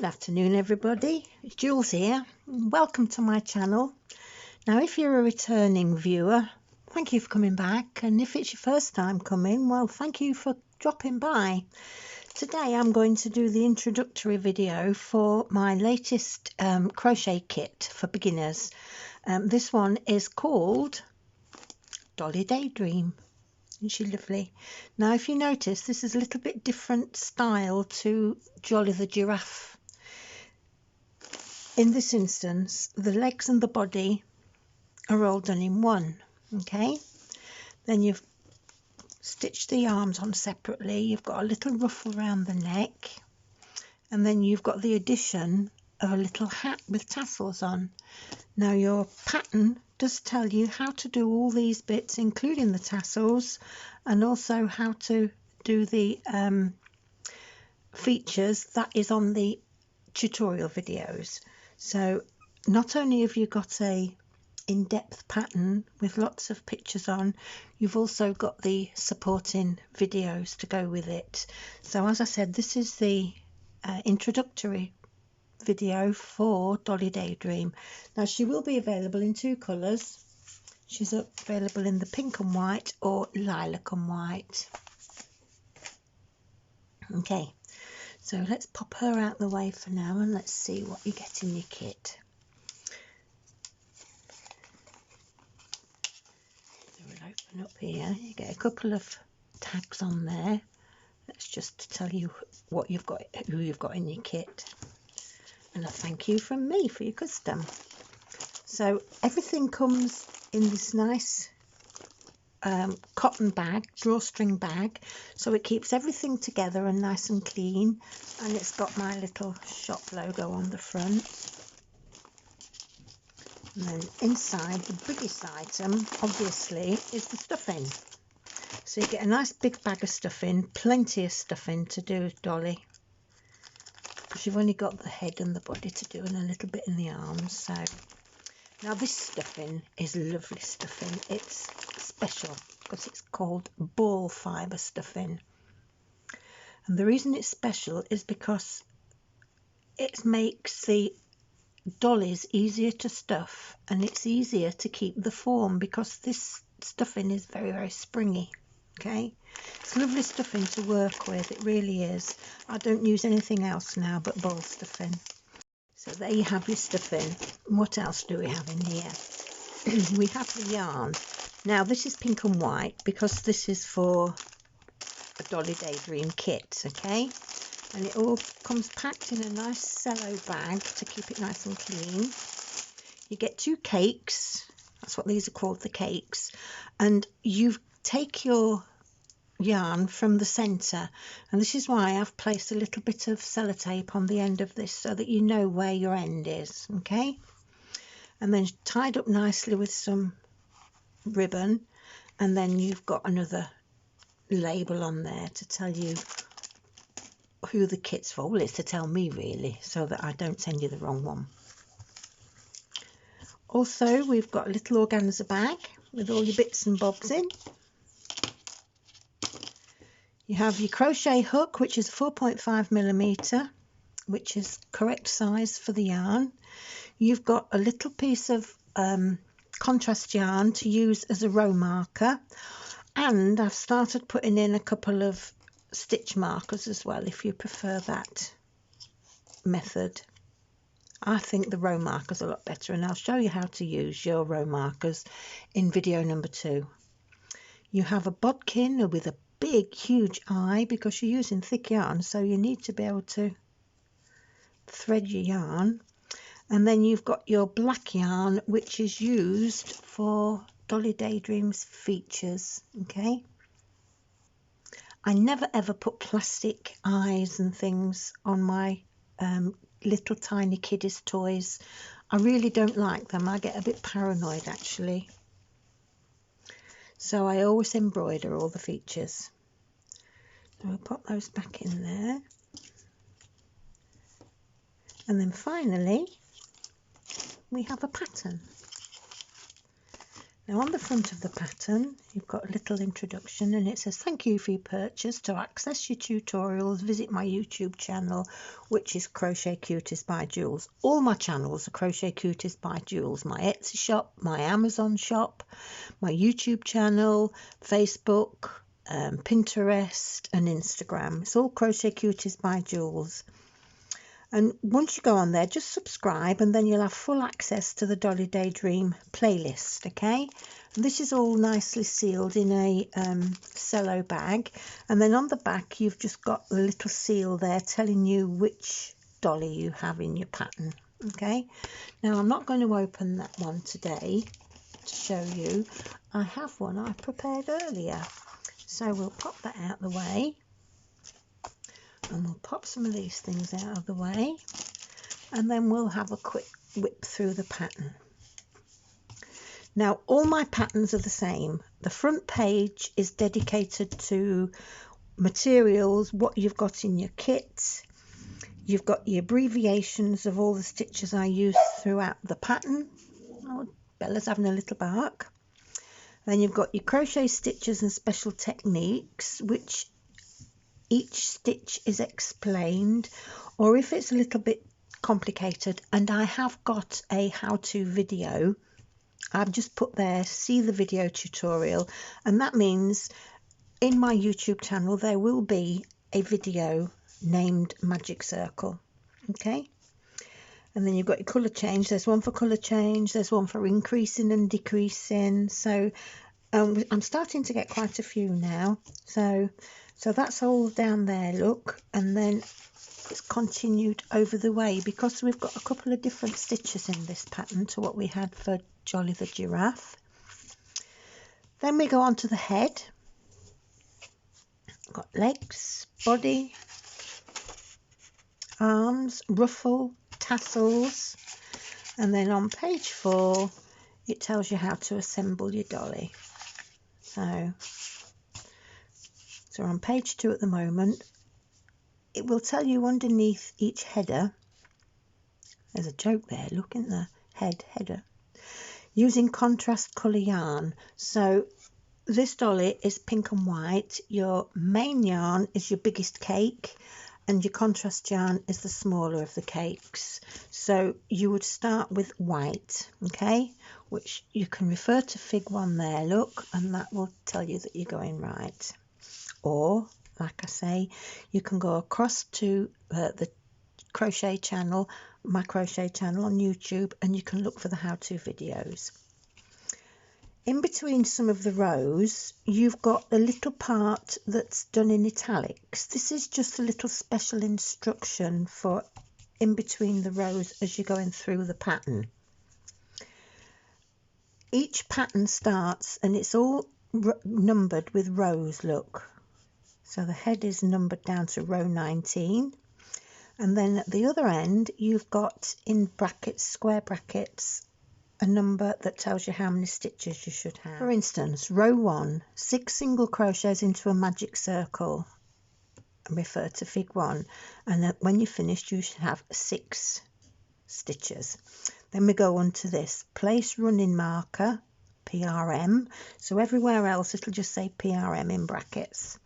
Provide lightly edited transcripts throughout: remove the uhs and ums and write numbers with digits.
Good afternoon everybody, it's Jules here. Welcome to my channel. Now if you're a returning viewer, thank you for coming back, and if it's your first time coming, well, thank you for dropping by. Today I'm going to do the introductory video for my latest crochet kit for beginners. This one is called Dolly Daydream. Isn't she lovely? Now if you notice, this is a little bit different style to Jolly the Giraffe. In this instance, the legs and the body are all done in one. Okay, then you've stitched the arms on separately, you've got a little ruffle around the neck, and then you've got the addition of a little hat with tassels on. Now your pattern does tell you how to do all these bits, including the tassels, and also how to do the features. That is on the tutorial videos. So not only have you got a in-depth pattern with lots of pictures on, you've also got the supporting videos to go with it. So as I said, this is the introductory video for Dolly Daydream. Now she will be available in two colours. She's available in the pink and white or lilac and white. Okay, so let's pop her out the way for now and let's see what you get in your kit. So we'll open up here, you get a couple of tags on there. That's just to tell you what you've got, who you've got in your kit. And a thank you from me for your custom. So everything comes in this nice cotton bag, drawstring bag, so it keeps everything together and nice and clean, and it's got my little shop logo on the front. And then inside, the biggest item obviously is the stuffing. So you get a nice big bag of stuffing, plenty of stuffing to do with Dolly, because you've only got the head and the body to do and a little bit in the arms. So now this stuffing is lovely stuffing. It's special because it's called ball fibre stuffing, and the reason it's special is because it makes the dollies easier to stuff, and it's easier to keep the form because this stuffing is very, very springy. Okay, it's lovely stuffing to work with, it really is. I don't use anything else now but ball stuffing. So there you have your stuffing. What else do we have in here? We have the yarn. Now this is pink and white because this is for a Dolly Daydream kit, okay? And it all comes packed in a nice cello bag to keep it nice and clean. You get two cakes, that's what these are called, the cakes, and you take your yarn from the center, and this is why I've placed a little bit of sellotape on the end of this so that you know where your end is, okay? And then tied up nicely with some ribbon, and then you've got another label on there to tell you who the kit's for. Well, it's to tell me really, so that I don't send you the wrong one. Also, we've got a little organza bag with all your bits and bobs in. You have your crochet hook, which is 4.5mm, which is correct size for the yarn. You've got a little piece of contrast yarn to use as a row marker, and I've started putting in a couple of stitch markers as well if you prefer that method. I think the row markers are a lot better, and I'll show you how to use your row markers in video number 2. You have a bodkin with a big huge eye because you're using thick yarn, so you need to be able to thread your yarn. And then you've got your black yarn, which is used for Dolly Daydream's features, okay? I never ever put plastic eyes and things on my little tiny kiddies toys. I really don't like them. I get a bit paranoid actually. So I always embroider all the features. So I'll pop those back in there. And then finally, we have a pattern. Now on the front of the pattern you've got a little introduction, and it says thank you for your purchase. To access your tutorials visit my YouTube channel, which is Crochet Cuties by Jools. All my channels are Crochet Cuties by Jools. My Etsy shop, my Amazon shop, my YouTube channel, Facebook, Pinterest and Instagram. It's all Crochet Cuties by Jools. And once you go on there, just subscribe, and then you'll have full access to the Dolly Daydream playlist, okay? And this is all nicely sealed in a cello bag, and then on the back you've just got a little seal there telling you which dolly you have in your pattern, okay? Now I'm not going to open that one today to show you. I have one I prepared earlier, so we'll pop that out the way. And we'll pop some of these things out of the way, and then we'll have a quick whip through the pattern. Now all my patterns are the same. The front page is dedicated to materials, what you've got in your kit. You've got your abbreviations of all the stitches I use throughout the pattern. Oh, Bella's having a little bark. Then you've got your crochet stitches and special techniques, which each stitch is explained, or if it's a little bit complicated, and I have got a how-to video, I've just put there, see the video tutorial, and that means in my YouTube channel there will be a video named Magic Circle, okay? And then you've got your colour change. There's one for colour change, there's one for increasing and decreasing. So I'm starting to get quite a few now, so that's all down there, look. And then it's continued over the way because we've got a couple of different stitches in this pattern to what we had for Jolly the giraffe. Then we go on to the head. Got legs, body, arms, ruffle, tassels, and then on page 4 it tells you how to assemble your dolly. So we're on page 2 at the moment. It will tell you underneath each header, there's a joke there, look, in the header, using contrast colour yarn. So this dolly is pink and white. Your main yarn is your biggest cake, and your contrast yarn is the smaller of the cakes. So you would start with white, okay, which you can refer to fig 1 there, look, and that will tell you that you're going right. Or, like I say, you can go across to the crochet channel, my crochet channel on YouTube, and you can look for the how-to videos. In between some of the rows, you've got a little part that's done in italics. This is just a little special instruction for in between the rows as you're going through the pattern. Each pattern starts, and it's all numbered with rows, look. So the head is numbered down to row 19, and then at the other end you've got in brackets, square brackets, a number that tells you how many stitches you should have. For instance, row 1, 6 single crochets into a magic circle, and refer to fig 1, and when you're finished you should have 6 stitches. Then we go on to this, place running marker, PRM, so everywhere else it'll just say PRM in brackets,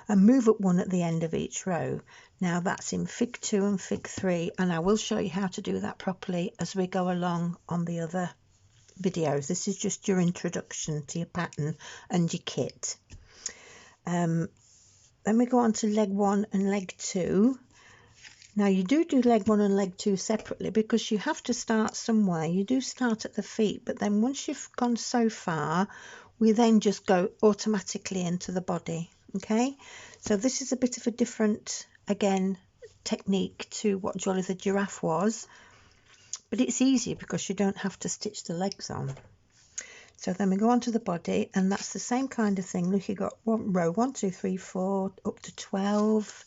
and move up 1 at the end of each row. Now that's in fig 2 and fig 3, and I will show you how to do that properly as we go along on the other videos. This is just your introduction to your pattern and your kit. Then we go on to leg 1 and leg 2. Now you do leg 1 and leg 2 separately because you have to start somewhere. You do start at the feet, but then once you've gone so far, we then just go automatically into the body. Okay, so this is a bit of a different, again, technique to what Jolly the giraffe was, but it's easier because you don't have to stitch the legs on. So then we go on to the body, and that's the same kind of thing. Look, you got row 1, 2, 3, 4 up to 12.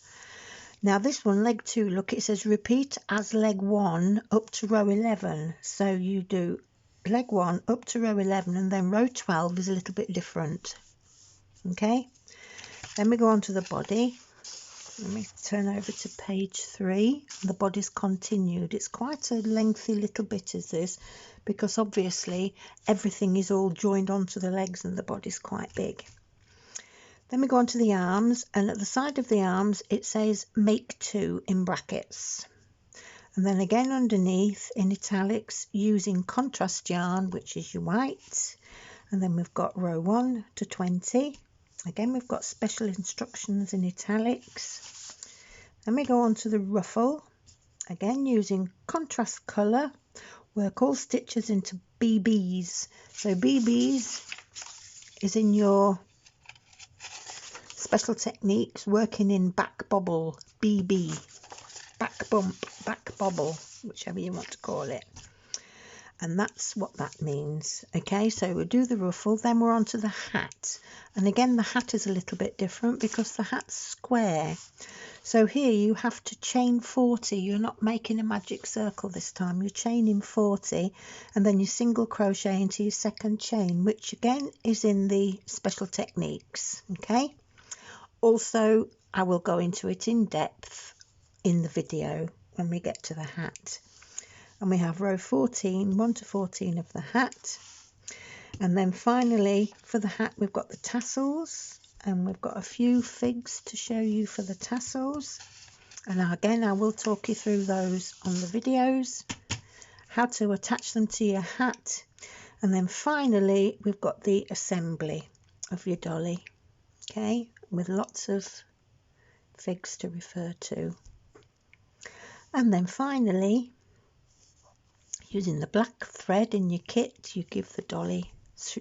Now this one, leg 2, look, it says repeat as leg 1 up to row 11. So you do leg 1 up to row 11, and then row 12 is a little bit different. Okay, then we go on to the body. Let me turn over to page 3. The body's continued. It's quite a lengthy little bit, is this, because obviously everything is all joined onto the legs and the body's quite big. Then we go on to the arms, and at the side of the arms it says make 2 in brackets. And then again underneath in italics, using contrast yarn, which is your white. And then we've got row 1 to 20. Again, we've got special instructions in italics. Then we go on to the ruffle, again using contrast colour. Work all stitches into BBs. So BBs is in your special techniques, working in back bobble, BB, back bump, back bobble, whichever you want to call it. And that's what that means. Okay, so we'll do the ruffle, then we're on to the hat. And again, the hat is a little bit different because the hat's square. So here you have to chain 40. You're not making a magic circle this time. You're chaining 40, and then you single crochet into your second chain, which again is in the special techniques. Okay. Also, I will go into it in depth in the video when we get to the hat. And we have row 14, 1 to 14 of the hat. And then finally for the hat we've got the tassels, and we've got a few figs to show you for the tassels. And again, I will talk you through those on the videos, how to attach them to your hat. And then finally we've got the assembly of your dolly, okay, with lots of figs to refer to. And then finally, using the black thread in your kit, you give the dolly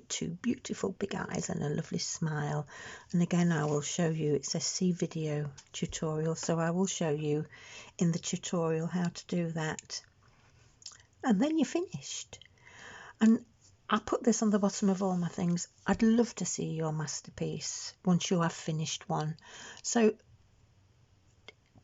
2 beautiful big eyes and a lovely smile. And again, I will show you, it says see video tutorial, so I will show you in the tutorial how to do that. And then you're finished. And I put this on the bottom of all my things. I'd love to see your masterpiece once you have finished one. So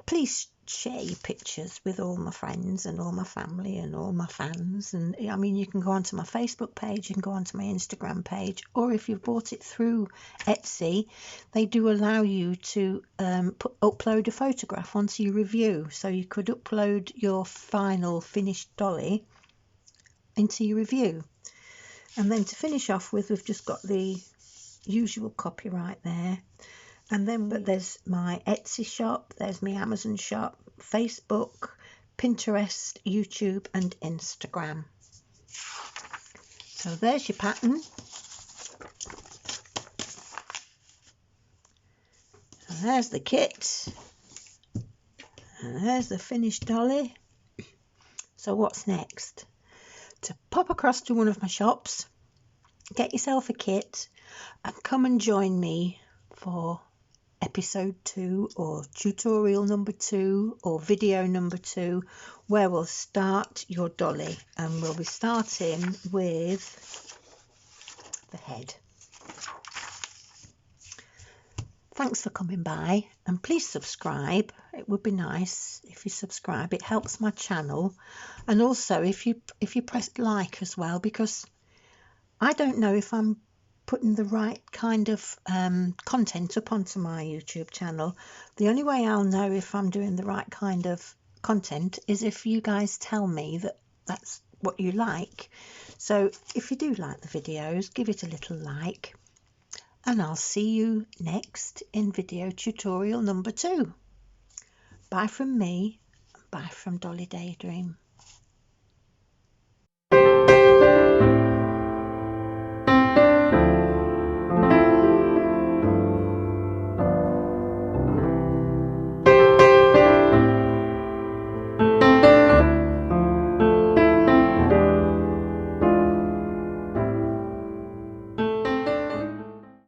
please share your pictures with all my friends and all my family and all my fans. And I mean, you can go onto my Facebook page, you can go onto my Instagram page, or if you've bought it through Etsy, they do allow you to upload a photograph onto your review. So you could upload your final finished dolly into your review. And then to finish off with, we've just got the usual copyright there. And then but there's my Etsy shop, there's my Amazon shop, Facebook, Pinterest, YouTube and Instagram. So there's your pattern. And there's the kit. And there's the finished dolly. So what's next? To pop across to one of my shops, get yourself a kit and come and join me for episode 2 or tutorial number 2 or video number 2, where we'll start your dolly, and we'll be starting with the head. Thanks for coming by, and please subscribe. It would be nice if you subscribe. It helps my channel. And also if you press like as well, because I don't know if I'm putting the right kind of content up onto my YouTube channel. The only way I'll know if I'm doing the right kind of content is if you guys tell me that that's what you like. So if you do like the videos, give it a little like, and I'll see you next in video tutorial number 2. Bye from me, bye from Dolly Daydream.